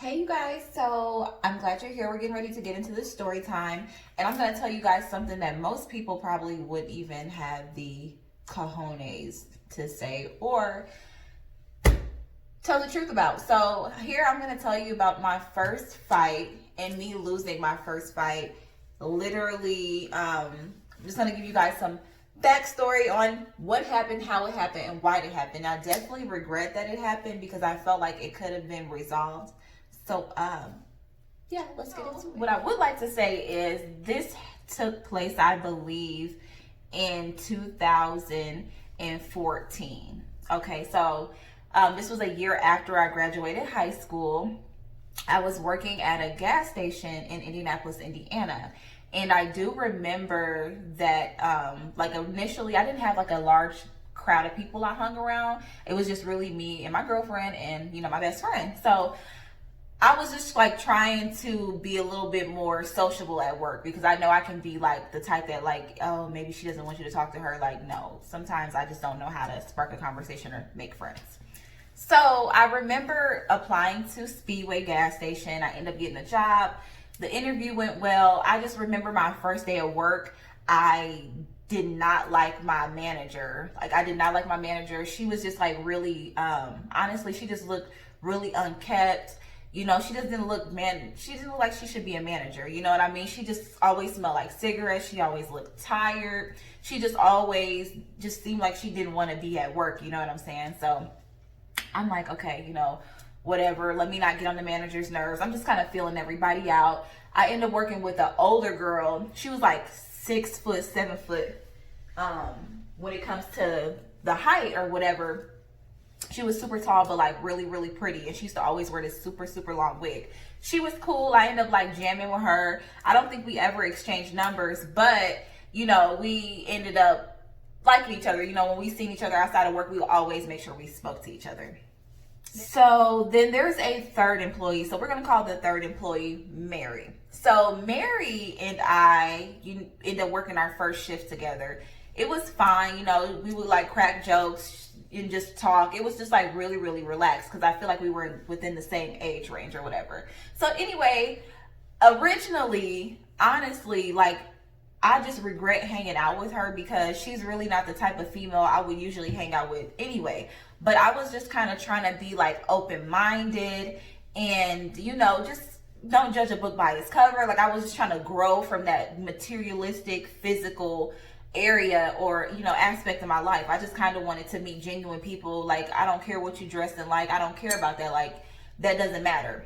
Hey you guys, so I'm glad you're here. We're getting ready to get into this story time, and I'm going to tell you guys something that most people probably wouldn't even have the cojones to say or tell the truth about. So here I'm going to tell you about my first fight and me losing my first fight. Literally, I'm just going to give you guys some backstory on what happened, how it happened, and why it happened. I definitely regret that it happened because I felt like it could have been resolved. So, yeah, let's get into it. What I would like to say is this took place, I believe, in 2014. Okay, so this was a year after I graduated high school. I was working at a gas station in Indianapolis, Indiana. And I do remember that, like, initially I didn't have like a large crowd of people I hung around. It was just really me and my girlfriend and, my best friend. So I was just like trying to be a little bit more sociable at work because I know I can be like the type that like, oh, maybe she doesn't want you to talk to her. Like, no, sometimes I just don't know how to spark a conversation or make friends. So I remember applying to Speedway gas station. I ended up getting a job. The interview went well. I just remember my first day of work. I did not like my manager. She was just like really, honestly, she just looked really unkept. She doesn't look like she should be a manager. You know what I mean? She just always smelled like cigarettes. She always looked tired. She just always just seemed like she didn't want to be at work. You know what I'm saying? So I'm like, okay, whatever. Let me not get on the manager's nerves. I'm just kind of feeling everybody out. I ended up working with an older girl. She was like 6 foot, 7 foot. When it comes to the height or whatever, she was super tall, but like really, really pretty. And she used to always wear this super, super long wig. She was cool. I ended up like jamming with her. I don't think we ever exchanged numbers, but we ended up liking each other. When we seen each other outside of work, we would always make sure we spoke to each other. So then there's a third employee. So we're going to call the third employee Mary. So Mary and I ended up working our first shift together. It was fine. We would like crack jokes and just talk. It was just like really, really relaxed because I feel like we were within the same age range or whatever. So anyway, originally, honestly, like I just regret hanging out with her because she's really not the type of female I would usually hang out with anyway. But I was just kind of trying to be like open-minded and, just don't judge a book by its cover. Like I was just trying to grow from that materialistic, physical area or, aspect of my life. I just kind of wanted to meet genuine people. Like, I don't care what you dress in like. I don't care about that. Like, that doesn't matter.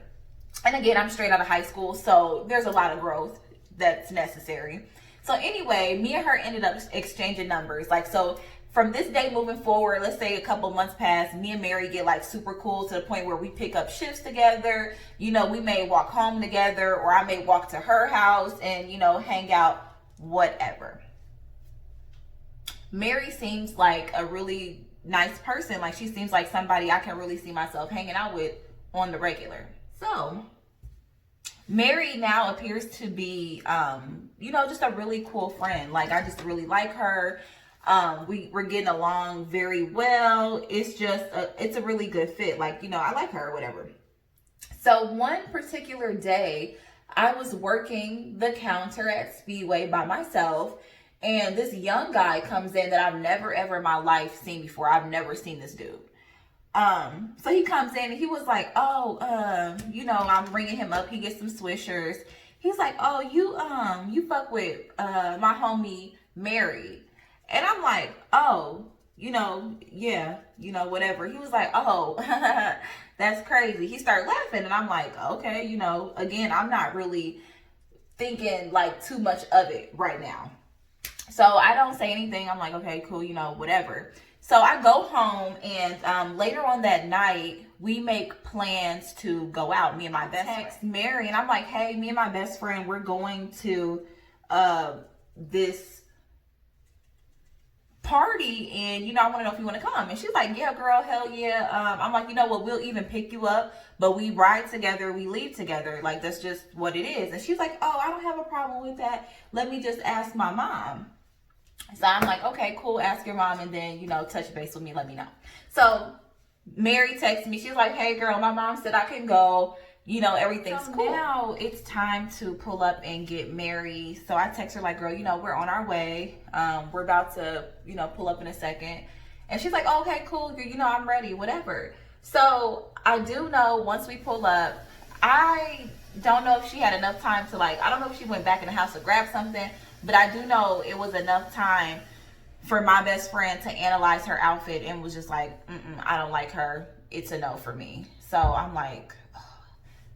And again, I'm straight out of high school, so there's a lot of growth that's necessary. So anyway, me and her ended up exchanging numbers. Like, so from this day moving forward, let's say a couple months pass, me and Mary get like super cool to the point where we pick up shifts together. We may walk home together or I may walk to her house and, hang out, whatever. Mary seems like a really nice person. Like she seems like somebody I can really see myself hanging out with on the regular. So Mary now appears to be, just a really cool friend. Like I just really like her. We're getting along very well. It's just, it's a really good fit. Like, I like her or whatever. So one particular day I was working the counter at Speedway by myself. And this young guy comes in that I've never ever in my life seen before. I've never seen this dude. So he comes in and he was like, oh, I'm ringing him up. He gets some Swishers. He's like, oh, you fuck with, my homie Mary. And I'm like, oh, yeah, whatever. He was like, oh, that's crazy. He started laughing and I'm like, okay, again, I'm not really thinking like too much of it right now. So I don't say anything. I'm like, okay, cool, whatever. So I go home and later on that night, we make plans to go out, me and my best friend. Text Mary and I'm like, hey, me and my best friend, we're going to this party and, I want to know if you want to come. And she's like, yeah, girl, hell yeah. I'm like, what, we'll even pick you up, but we ride together, we leave together. Like, that's just what it is. And she's like, oh, I don't have a problem with that. Let me just ask my mom. So I'm like, okay, cool. Ask your mom and then, touch base with me. Let me know. So Mary texted me. She's like, hey, girl, my mom said I can go. everything's cool. Now it's time to pull up and get married. So I text her like, girl, we're on our way. We're about to, pull up in a second. And she's like, oh, okay, cool. I'm ready, whatever. So I do know once we pull up, I don't know if she had enough time to I don't know if she went back in the house to grab something, but I do know it was enough time for my best friend to analyze her outfit and was just like, I don't like her. It's a no for me. So I'm like,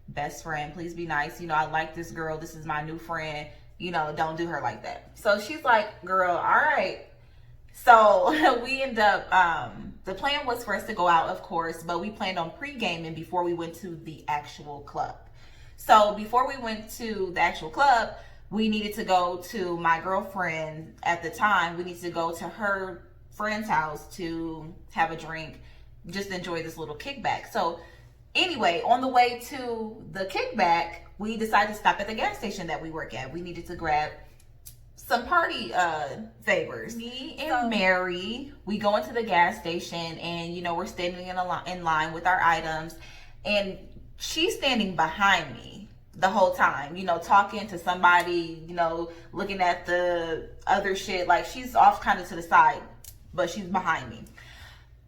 best friend, please be nice. I like this girl. This is my new friend. Don't do her like that. So she's like, girl, all right. So we end up, the plan was for us to go out, of course, but we planned on pre-gaming before we went to the actual club. So before we went to the actual club, we needed to go to my girlfriend at the time. We needed to go to her friend's house to have a drink, just enjoy this little kickback. So anyway, on the way to the kickback, we decided to stop at the gas station that we work at. We needed to grab some party favors. Me and Mary, we go into the gas station and, we're standing in line with our items. And she's standing behind me the whole time, talking to somebody, looking at the other shit. Like, she's off kind of to the side, but she's behind me.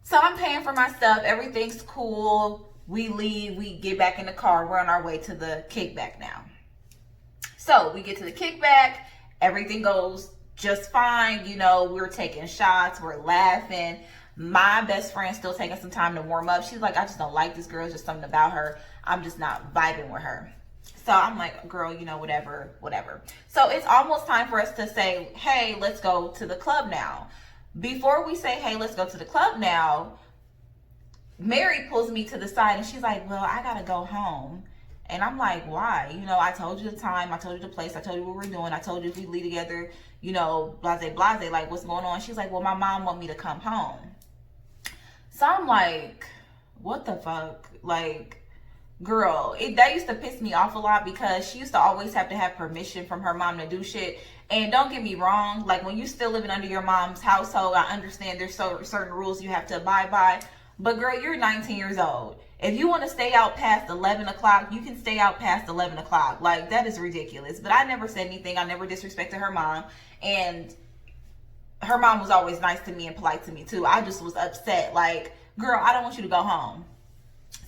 So I'm paying for my stuff. Everything's cool. We leave. We get back in the car. We're on our way to the kickback now. So we get to the kickback. Everything goes just fine. We're taking shots. We're laughing. My best friend's still taking some time to warm up. She's like, I just don't like this girl. It's just something about her. I'm just not vibing with her. So I'm like, girl, whatever. So it's almost time for us to say, hey, let's go to the club now. Before we say, hey, let's go to the club now, Mary pulls me to the side and she's like, well, I gotta go home. And I'm like, why? I told you the time, I told you the place, I told you what we're doing, I told you if we leave together, blase, like, what's going on? She's like, well, my mom want me to come home. So I'm like, what the fuck? Like, girl, that used to piss me off a lot because she used to always have to have permission from her mom to do shit. And don't get me wrong, like, when you still living under your mom's household, I understand there's certain rules you have to abide by. But girl, you're 19 years old. If you want to stay out past 11 o'clock, you can stay out past 11 o'clock. Like, that is ridiculous. But I never said anything. I never disrespected her mom. And her mom was always nice to me and polite to me too. I just was upset. Like, girl, I don't want you to go home.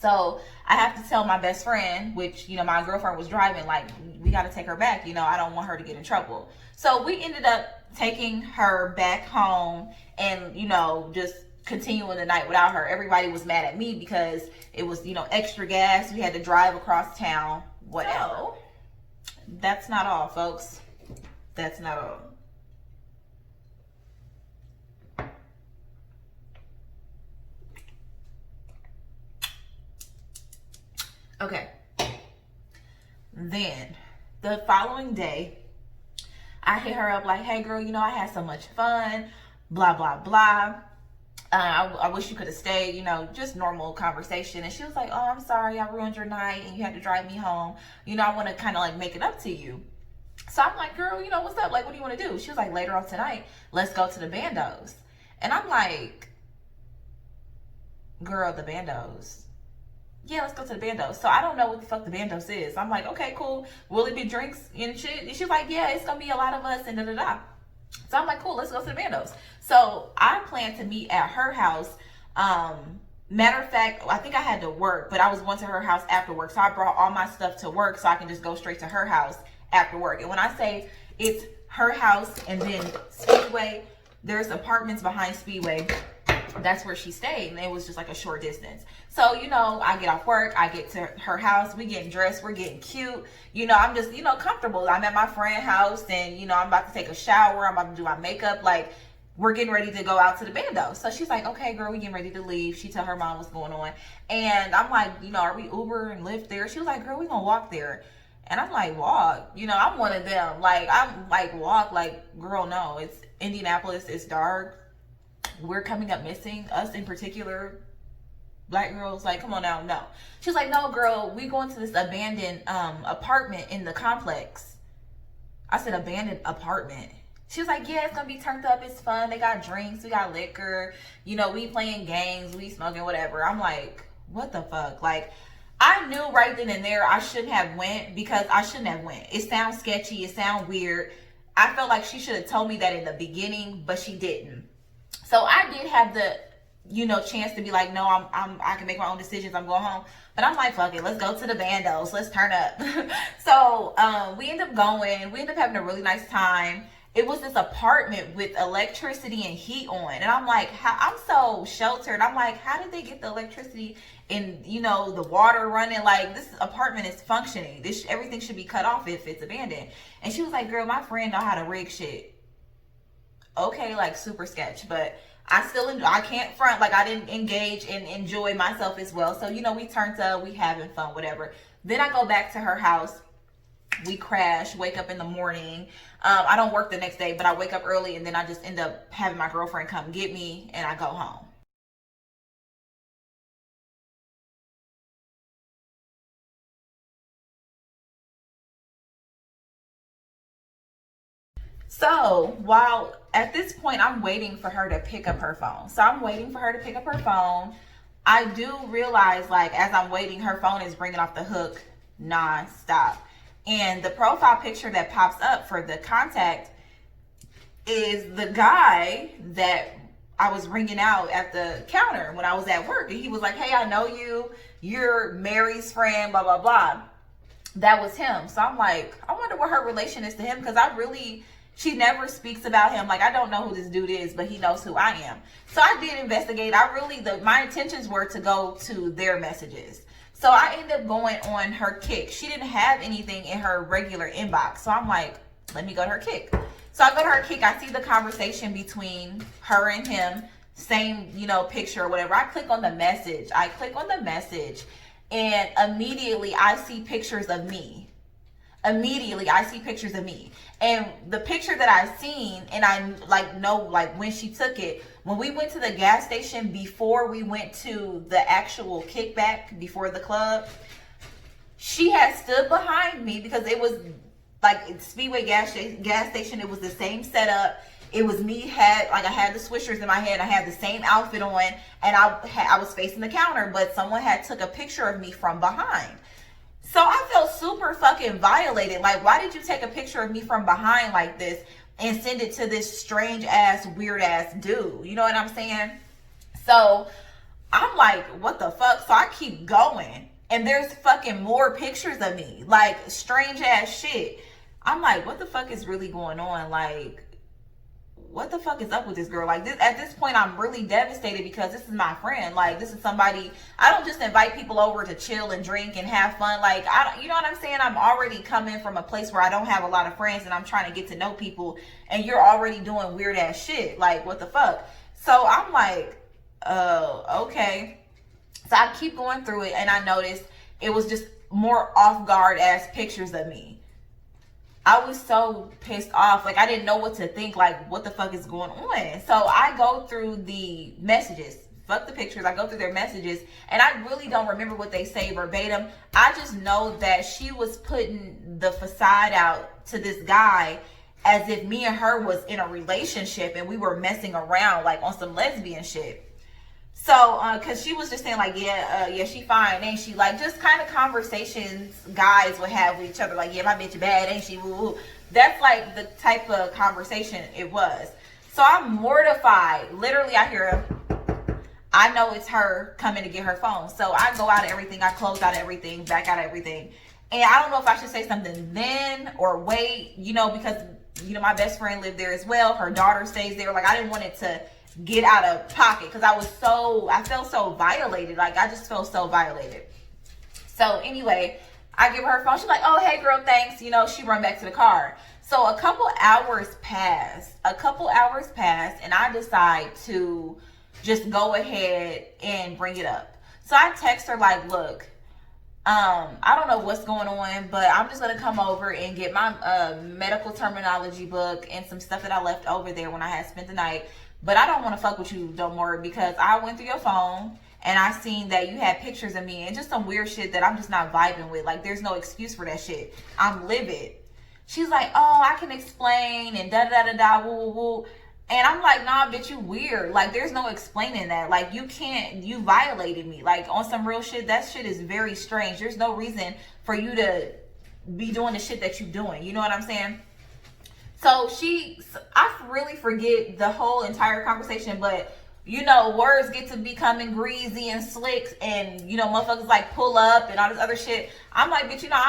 So I have to tell my best friend, which, my girlfriend was driving, like, we got to take her back. I don't want her to get in trouble. So we ended up taking her back home and, just continuing the night without her. Everybody was mad at me because it was, extra gas. We had to drive across town, whatever. So, that's not all, folks. That's not all. Okay. Then the following day, I hit her up like, hey girl, I had so much fun, blah, blah, blah. I wish you could have stayed, just normal conversation. And she was like, oh, I'm sorry, I ruined your night and you had to drive me home. I want to kind of like make it up to you. So I'm like, girl, what's up? Like, what do you want to do? She was like, later on tonight, let's go to the Bandos. And I'm like, girl, the Bandos. Yeah, let's go to the Bandos. So I don't know what the fuck the Bandos is. I'm like, okay, cool. Will it be drinks and shit? And she's like, yeah, it's going to be a lot of us and da-da-da. So I'm like, cool, let's go to the Bandos. So I plan to meet at her house. Matter of fact, I think I had to work, but I was going to her house after work. So I brought all my stuff to work so I can just go straight to her house after work. And when I say it's her house and then Speedway, there's apartments behind Speedway. That's where she stayed, and it was just like a short distance. So, I get off work, I get to her house, we getting dressed, we're getting cute. I'm just, comfortable. I'm at my friend's house, and, I'm about to take a shower, I'm about to do my makeup, like, we're getting ready to go out to the Bando. So she's like, okay, girl, we getting ready to leave. She tell her mom what's going on. And I'm like, are we Uber and Lyft there? She was like, girl, we gonna walk there. And I'm like, walk? I'm one of them. Like, I'm like, walk? Like, girl, no, it's Indianapolis, it's dark. We're coming up missing, us in particular, black girls. Like, come on now, no. She's like, no, girl, we going to this abandoned apartment in the complex. I said, abandoned apartment. She was like, yeah, it's gonna be turned up, it's fun, they got drinks, we got liquor, we playing games, we smoking, whatever. I'm like, what the fuck? Like, I knew right then and there I shouldn't have went, because I shouldn't have went. It sounds sketchy. It sounds weird. I felt like she should have told me that in the beginning, but she didn't. So I did have the, chance to be like, no, I can make my own decisions. I'm going home. But I'm like, fuck it. Let's go to the bandos. Let's turn up. So we end up going. We end up having a really nice time. It was this apartment with electricity and heat on. And I'm like, I'm so sheltered. I'm like, how did they get the electricity and, the water running? Like, this apartment is functioning. Everything should be cut off if it's abandoned. And she was like, girl, my friend know how to rig shit. Okay, like super sketch, but I can't front like I didn't engage and enjoy myself as well. So, we turned up, we having fun, whatever. Then I go back to her house. We crash, wake up in the morning. I don't work the next day, but I wake up early, and then I just end up having my girlfriend come get me, and I go home. So while at this point I'm waiting for her to pick up her phone. So I'm waiting for her to pick up her phone. I do realize, like, as I'm waiting, her phone is ringing off the hook non-stop. And the profile picture that pops up for the contact is the guy that I was ringing out at the counter when I was at work. And he was like, hey, I know you. You're Mary's friend, blah, blah, blah. That was him. So I'm like, I wonder what her relation is to him, because she never speaks about him. Like, I don't know who this dude is, but he knows who I am. So I did investigate. My intentions were to go to their messages. So I ended up going on her Kick. She didn't have anything in her regular inbox. So I'm like, let me go to her Kick. So I go to her Kick. I see the conversation between her and him. Same, picture or whatever. I click on the message. And immediately I see pictures of me. And the picture that I seen, and I know when she took it, when we went to the gas station before we went to the actual kickback before the club, she had stood behind me, because it was like Speedway gas station. It was the same setup. It was me, I had the swishers in my head. I had the same outfit on, and I was facing the counter, but someone had took a picture of me from behind. So I felt super fucking violated. Like, why did you take a picture of me from behind like this and send it to this strange ass, weird ass dude? You know what I'm saying? So I'm like, what the fuck? So I keep going, and there's fucking more pictures of me, like strange ass shit. I'm like, what the fuck is really going on? Like, what the fuck is up with this girl? Like, at this point, I'm really devastated, because this is my friend. Like, this is somebody, I don't just invite people over to chill and drink and have fun. Like, you know what I'm saying? I'm already coming from a place where I don't have a lot of friends, and I'm trying to get to know people, and you're already doing weird ass shit. Like, what the fuck? So I'm like, okay. So I keep going through it, and I noticed it was just more off guard ass pictures of me. I was so pissed off. Like, I didn't know what to think. Like, what the fuck is going on? So I go through the messages. Fuck the pictures. I go through their messages, and I really don't remember what they say verbatim. I just know that she was putting the facade out to this guy as if me and her was in a relationship, and we were messing around, like, on some lesbian shit. So, cause she was just saying like, yeah, she fine, ain't she? Like, just kind of conversations guys would have with each other. Like, yeah, my bitch bad, ain't she? Woo-woo. That's like the type of conversation it was. So I'm mortified. Literally, I hear her. I know it's her coming to get her phone. So I go out of everything. I close out of everything, back out of everything. And I don't know if I should say something then or wait, because, my best friend lived there as well. Her daughter stays there. Like, I didn't want it to get out of pocket, because I felt so violated. Like, I just felt so violated. So anyway, I give her phone. She's like, oh, hey girl, thanks. She run back to the car. So a couple hours pass, and I decide to just go ahead and bring it up. So I text her like, look, I don't know what's going on, but I'm just going to come over and get my medical terminology book and some stuff that I left over there when I had spent the night. But I don't want to fuck with you no more, because I went through your phone and I seen that you had pictures of me and just some weird shit that I'm just not vibing with. Like, there's no excuse for that shit. I'm livid. She's like, oh, I can explain, and da da da da woo woo woo. And I'm like, nah, bitch, you weird. Like, there's no explaining that. Like, you violated me. Like, on some real shit, that shit is very strange. There's no reason for you to be doing the shit that you doing. You know what I'm saying? So I really forget the whole entire conversation, but you know, words get to becoming greasy and slick, and you know, motherfuckers like pull up and all this other shit. I'm like, bitch, you know,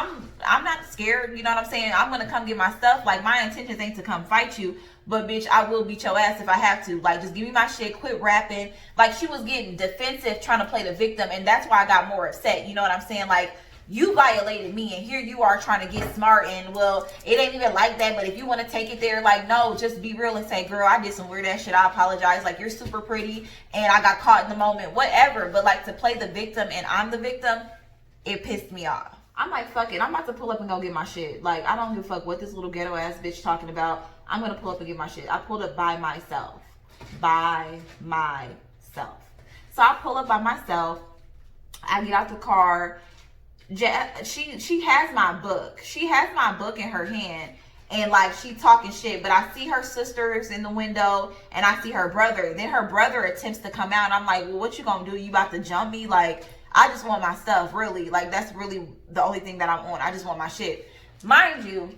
I'm not scared. You know what I'm saying? I'm gonna come get my stuff. Like, my intentions ain't to come fight you, but bitch, I will beat your ass if I have to. Like, just give me my shit. Quit rapping. Like, she was getting defensive, trying to play the victim, and that's why I got more upset. You know what I'm saying? Like, you violated me, and here you are trying to get smart, and well, it ain't even like that, but if you want to take it there, like, no, just be real and say, girl, I did some weird ass shit, I apologize, like, you're super pretty and I got caught in the moment, whatever. But like, to play the victim and I'm the victim, it pissed me off. I'm like, fuck it, I'm about to pull up and go get my shit. Like, I don't give a fuck what this little ghetto ass bitch talking about. I'm gonna pull up and get my shit. I pulled up by myself. So I pull up by myself, I get out the car. She has my book. She has my book in her hand, and like, she talking shit, but I see her sisters in the window and I see her brother. Then her brother attempts to come out, and I'm like, well, what you gonna do? You about to jump me? Like, I just want my stuff, really. Like, that's really the only thing that I'm on. I just want my shit. Mind you,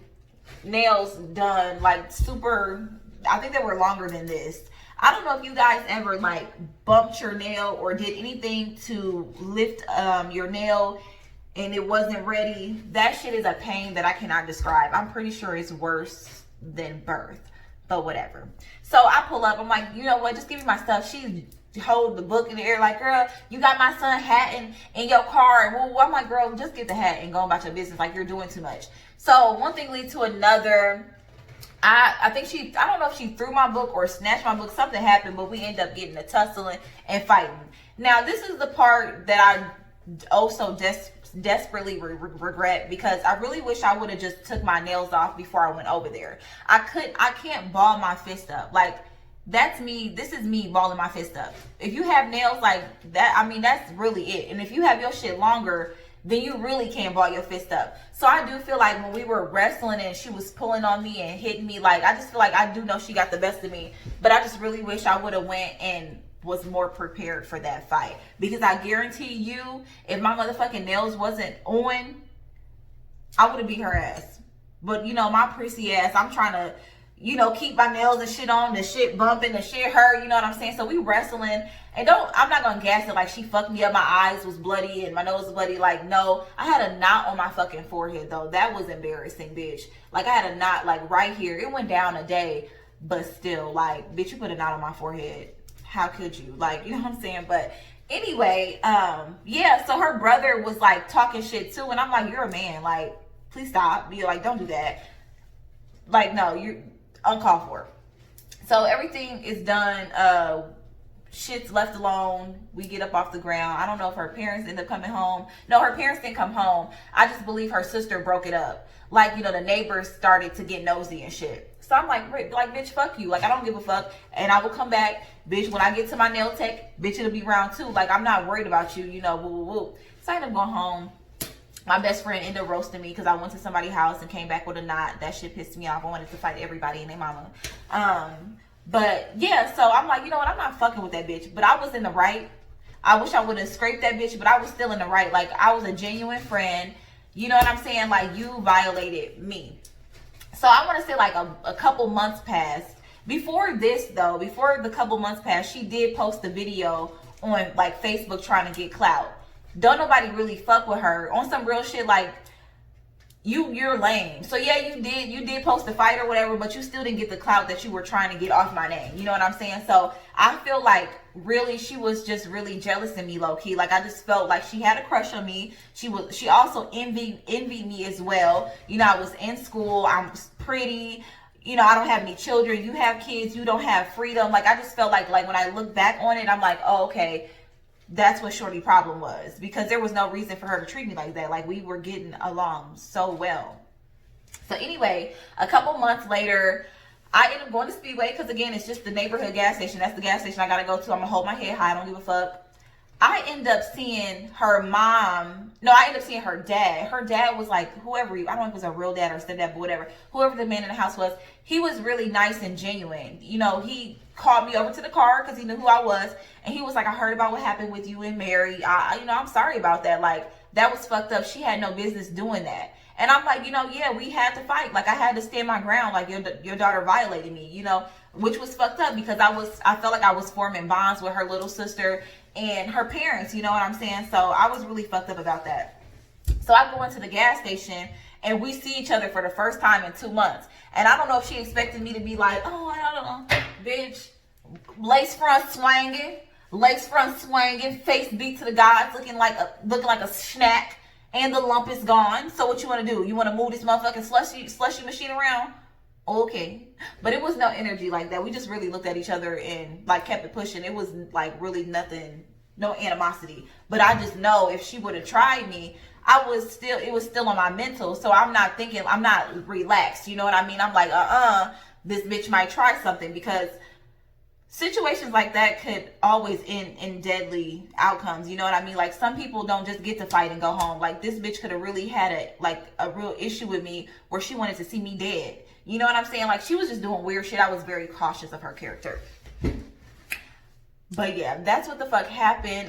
nails done like super, I think they were longer than this. I don't know if you guys ever like bumped your nail or did anything to lift your nail and it wasn't ready. That shit is a pain that I cannot describe. I'm pretty sure it's worse than birth, but whatever. So I pull up, I'm like, you know what, just give me my stuff. She hold the book in the air like, girl, you got my son hat in your car. And well, I'm like, girl, just get the hat and go about your business. Like, you're doing too much. So one thing leads to another. I think I don't know if she threw my book or snatched my book. Something happened, but we end up getting a tussling and fighting. Now, this is the part that I also desperately regret, because I really wish I would have just took my nails off before I went over there. I can't ball my fist up. Like, that's me. This is me balling my fist up. If you have nails like that, I mean, that's really it. And if you have your shit longer, then you really can't ball your fist up. So I do feel like when we were wrestling and she was pulling on me and hitting me, like, I just feel like I do know she got the best of me, but I just really wish I would have went and was more prepared for that fight, because I guarantee you, if my motherfucking nails wasn't on, I would have beat her ass. But you know, my prissy ass, I'm trying to, you know, keep my nails and shit on, the shit bumping, the shit hurt, you know what I'm saying? So we wrestling, and I'm not gonna gas it like she fucked me up, my eyes was bloody and my nose was bloody. Like, no, I had a knot on my fucking forehead though. That was embarrassing, bitch. Like, I had a knot like right here. It went down a day, but still, like, bitch, you put a knot on my forehead. How could you? Like, you know what I'm saying? But anyway, yeah, so her brother was like talking shit too, and I'm like, you're a man, like, please stop. You're like, don't do that. Like, no, you're uncalled for. So everything is done. Shit's left alone. We get up off the ground. I don't know if her parents end up coming home. No, her parents didn't come home. I just believe her sister broke it up. Like, you know, the neighbors started to get nosy and shit. So I'm like, bitch, fuck you. Like, I don't give a fuck. And I will come back, bitch, when I get to my nail tech, bitch, it'll be round two. Like, I'm not worried about you, you know, woo, woo, woo. So I ended up going home. My best friend ended up roasting me because I went to somebody's house and came back with a knot. That shit pissed me off. I wanted to fight everybody and their mama. But yeah, so I'm like, you know what? I'm not fucking with that bitch. But I was in the right. I wish I would have scraped that bitch, but I was still in the right. Like, I was a genuine friend. You know what I'm saying? Like, you violated me. So I want to say like a couple months passed. Before this though, before the couple months passed, she did post a video on like Facebook trying to get clout. Don't nobody really fuck with her on some real shit. Like, you're lame. So yeah, you did post a fight or whatever, but you still didn't get the clout that you were trying to get off my name. You know what I'm saying? So I feel like really she was just really jealous of me, low key. Like, I just felt like she had a crush on me. She also envied me as well. You know, I was in school, I'm pretty, you know, I don't have any children. You have kids, you don't have freedom. Like, I just felt like when I look back on it, I'm like, oh, okay, that's what shorty problem was, because there was no reason for her to treat me like that. Like, we were getting along so well. So anyway, a couple months later, I ended up going to Speedway, because again, it's just the neighborhood gas station. That's the gas station I gotta go to. I'm gonna hold my head high, I don't give a fuck. I end up seeing her mom. No, I end up seeing her dad. Her dad was like, whoever, I don't know if it was a real dad or stepdad, but whatever. Whoever the man in the house was, he was really nice and genuine. You know, he called me over to the car because he knew who I was. And he was like, I heard about what happened with you and Mary. I'm sorry about that. Like, that was fucked up. She had no business doing that. And I'm like, yeah, we had to fight. Like, I had to stand my ground. Like, your daughter violated me, which was fucked up because I felt like I was forming bonds with her little sister and her parents, you know what I'm saying? So I was really fucked up about that. So I go into the gas station and we see each other for the first time in 2 months. And I don't know if she expected me to be like, oh, I don't know, bitch, lace front swinging, face beat to the gods, looking like a snack. And the lump is gone. So what you want to do? You want to move this motherfucking slushy machine around? Okay. But it was no energy like that. We just really looked at each other and like kept it pushing. It was like really nothing, no animosity. But I just know if she would have tried me, it was still on my mental. So I'm not relaxed. You know what I mean? I'm like, this bitch might try something, because situations like that could always end in deadly outcomes. You know what I mean? Like, some people don't just get to fight and go home. Like, this bitch could have really had a real issue with me where she wanted to see me dead. You know what I'm saying? Like, she was just doing weird shit. I was very cautious of her character. But yeah, that's what the fuck happened.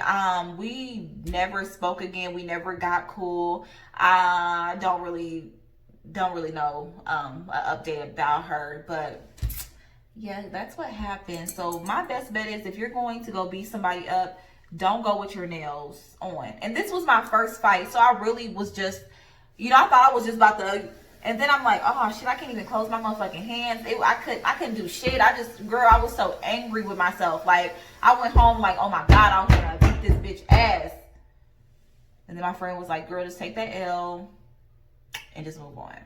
We never spoke again. We never got cool. I don't really know an update about her, but yeah, that's what happened. So my best bet is, if you're going to go beat somebody up, don't go with your nails on. And this was my first fight, so I really was just, I thought I was just about to, and then I'm like, oh shit, I can't even close my motherfucking hands. I couldn't do shit. I was so angry with myself. Like, I went home like, oh my God, I'm gonna beat this bitch ass. And then my friend was like, girl, just take that L and just move on.